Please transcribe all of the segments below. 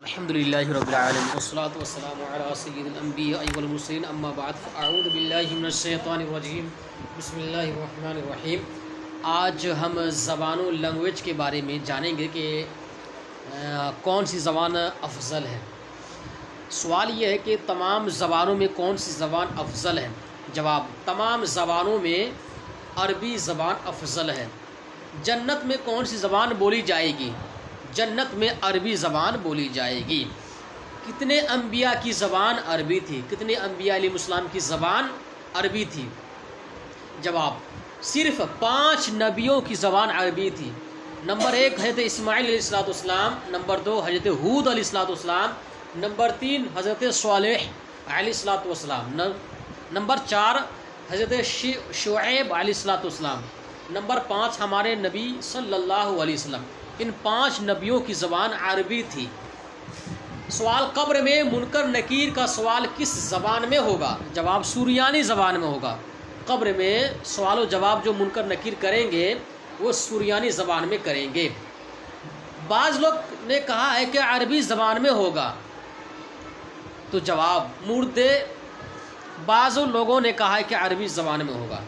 الحمد للہ رب العالمین والصلاة والسلام علی سید الانبیاء والمرسلین اما بعد فاعوذ باللہ من الشیطان الرجیم بسم اللہ الرحمن الرحیم۔ آج ہم زبان و لینگویج کے بارے میں جانیں گے کہ کون سی زبان افضل ہے۔ سوال یہ ہے کہ تمام زبانوں میں کون سی زبان افضل ہے؟ جواب: تمام زبانوں میں عربی زبان افضل ہے۔ جنت میں کون سی زبان بولی جائے گی؟ جنت میں عربی زبان بولی جائے گی۔ کتنے انبیاء کی زبان عربی تھی؟ کتنے انبیاء علیہ السلام کی زبان عربی تھی؟ جواب: صرف 5 نبیوں کی زبان عربی تھی۔ نمبر 1 حضرت اسماعیل علیہ السلام، نمبر 2 حضرت ہود علیہ السلام، نمبر 3 حضرت صالح علیہ السلام، نمبر 4 حضرت شعیب علیہ السلام، نمبر 5 ہمارے نبی صلی اللہ علیہ وسلم۔ ان 5 نبیوں کی زبان عربی تھی۔ سوال: قبر میں منکر نکیر کا سوال کس زبان میں ہوگا؟ جواب: سریانی زبان میں ہوگا۔ قبر میں سوال و جواب جو منکر نکیر کریں گے وہ سریانی زبان میں کریں گے۔ بعض لوگ نے کہا ہے کہ عربی زبان میں ہوگا، تو جواب: مردے بعض لوگوں نے کہا ہے کہ عربی زبان میں ہوگا۔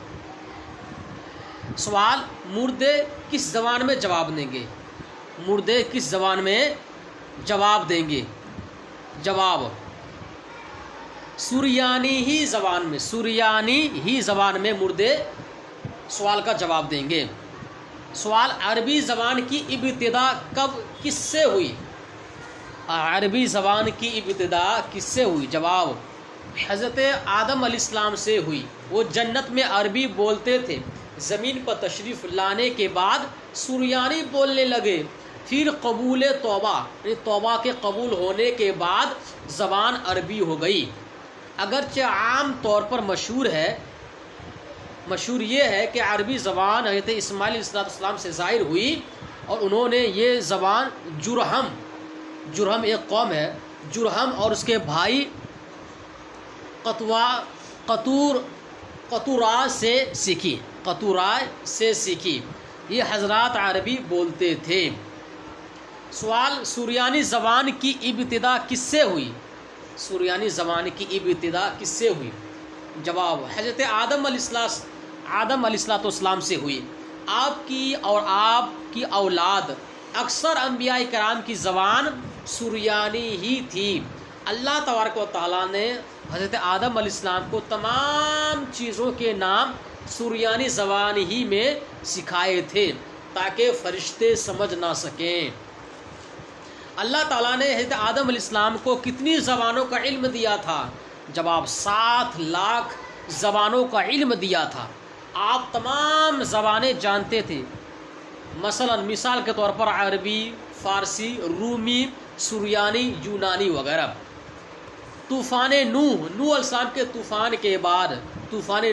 سوال: مردے کس زبان میں جواب دیں گے؟ مردے کس زبان میں جواب دیں گے؟ جواب: سریانی ہی زبان میں، سریانی ہی زبان میں مردے سوال کا جواب دیں گے۔ سوال: عربی زبان کی ابتدا کب کس سے ہوئی؟ عربی زبان کی ابتدا کس سے ہوئی؟ جواب: حضرت آدم علیہ السلام سے ہوئی۔ وہ جنت میں عربی بولتے تھے، زمین پر تشریف لانے کے بعد سریانی بولنے لگے، پھر قبول توبہ یعنی توبہ کے قبول ہونے کے بعد زبان عربی ہو گئی۔ اگرچہ عام طور پر مشہور یہ ہے کہ عربی زبان حضرت اسماعیل علیہ السلام سے ظاہر ہوئی اور انہوں نے یہ زبان جرہم ایک قوم ہے، جرہم اور اس کے بھائی قطورا سے سیکھی۔ یہ حضرات عربی بولتے تھے۔ سوال: سریانی زبان کی ابتدا کس سے ہوئی؟ سریانی زبان کی ابتدا کس سے ہوئی؟ جواب: حضرت آدم علیہ السلام سے ہوئی۔ آپ کی اولاد اکثر انبیاء کرام کی زبان سریانی ہی تھی۔ اللہ تبارک و تعالیٰ نے حضرت آدم علیہ السلام کو تمام چیزوں کے نام سریانی زبان ہی میں سکھائے تھے تاکہ فرشتے سمجھ نہ سکیں۔ اللہ تعالیٰ نے حضرت آدم علیہ السلام کو کتنی زبانوں کا علم دیا تھا؟ جواب: 7 لاکھ زبانوں کا علم دیا تھا۔ آپ تمام زبانیں جانتے تھے، مثال کے طور پر عربی، فارسی، رومی، سریانی، یونانی وغیرہ۔ طوفان نوح علیہ السلام کے طوفان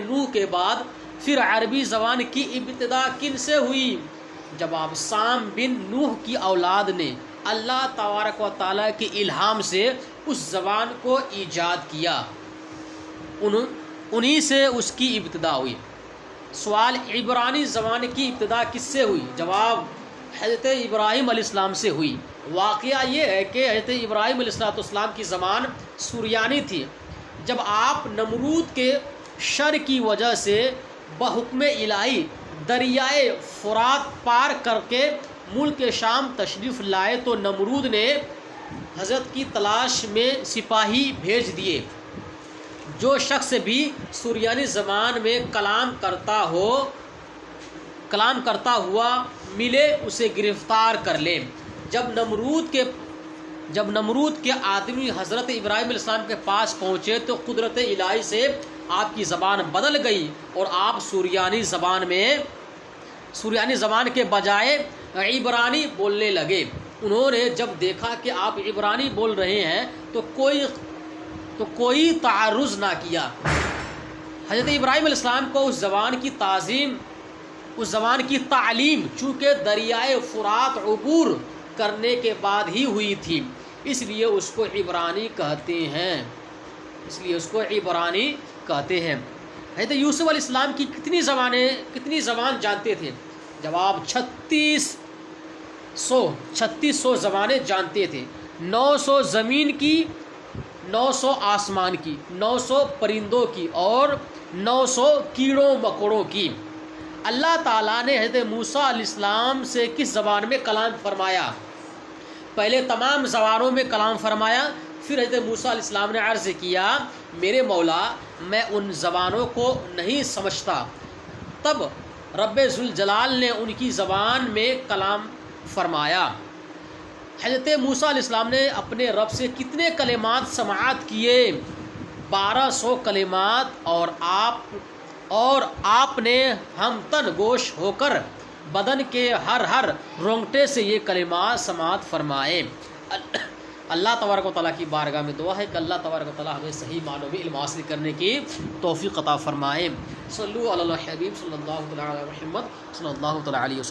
نوح کے بعد پھر عربی زبان کی ابتدا کن سے ہوئی؟ جواب: سام بن نوح کی اولاد نے اللہ تبارک و تعالیٰ کے الہام سے اس زبان کو ایجاد کیا، انہی سے اس کی ابتدا ہوئی۔ سوال: عبرانی زبان کی ابتدا کس سے ہوئی؟ جواب: حضرت ابراہیم علیہ السلام سے ہوئی۔ واقعہ یہ ہے کہ حضرت ابراہیم علیہ السلام کی زبان سریانی تھی۔ جب آپ نمرود کے شر کی وجہ سے بحکم الہی دریائے فرات پار کر کے ملک شام تشریف لائے تو نمرود نے حضرت کی تلاش میں سپاہی بھیج دیے۔ جو شخص بھی سریانی زبان میں کلام کرتا ہوا ملے اسے گرفتار کر لے۔ جب نمرود کے آدمی حضرت ابراہیم علیہ السلام کے پاس پہنچے تو قدرت الہی سے آپ کی زبان بدل گئی اور آپ سریانی زبان کے بجائے عبرانی بولنے لگے۔ انہوں نے جب دیکھا کہ آپ عبرانی بول رہے ہیں تو کوئی تعرض نہ کیا۔ حضرت ابراہیم علیہ السلام کو اس زبان کی تعلیم چونکہ دریائے فرات عبور کرنے کے بعد ہی ہوئی تھی، اس لیے اس کو عبرانی کہتے ہیں۔ حضرت یوسف علیہ السلام کی کتنی زبان جانتے تھے؟ جواب: 3600 زبانیں جانتے تھے۔ 900 زمین کی، 900 آسمان کی، 900 پرندوں کی اور 900 کیڑوں مکوڑوں کی۔ اللہ تعالیٰ نے حضرت موسیٰ علیہ السلام سے کس زبان میں کلام فرمایا؟ پہلے تمام زبانوں میں کلام فرمایا، پھر حضرت موسیٰ علیہ السلام نے عرض کیا میرے مولا میں ان زبانوں کو نہیں سمجھتا، تب رب ذوالجلال نے ان کی زبان میں کلام فرمایا۔ حضرت موسیٰ علیہ السلام نے اپنے رب سے کتنے کلمات سماعت کیے؟ 1200 کلمات، اور آپ نے ہم تن گوش ہو کر بدن کے ہر رونگٹے سے یہ کلمات سماعت فرمائے۔ اللہ تبارک و تعالیٰ کی بارگاہ میں دعا ہے کہ اللہ تبارک و تعالیٰ ہمیں صحیح معنوں میں علم حاصل کرنے کی توفیق عطا فرمائے۔ صلو علی الحبیب صلی اللہ علیہ محمد صلی اللہ علیہ وسلم۔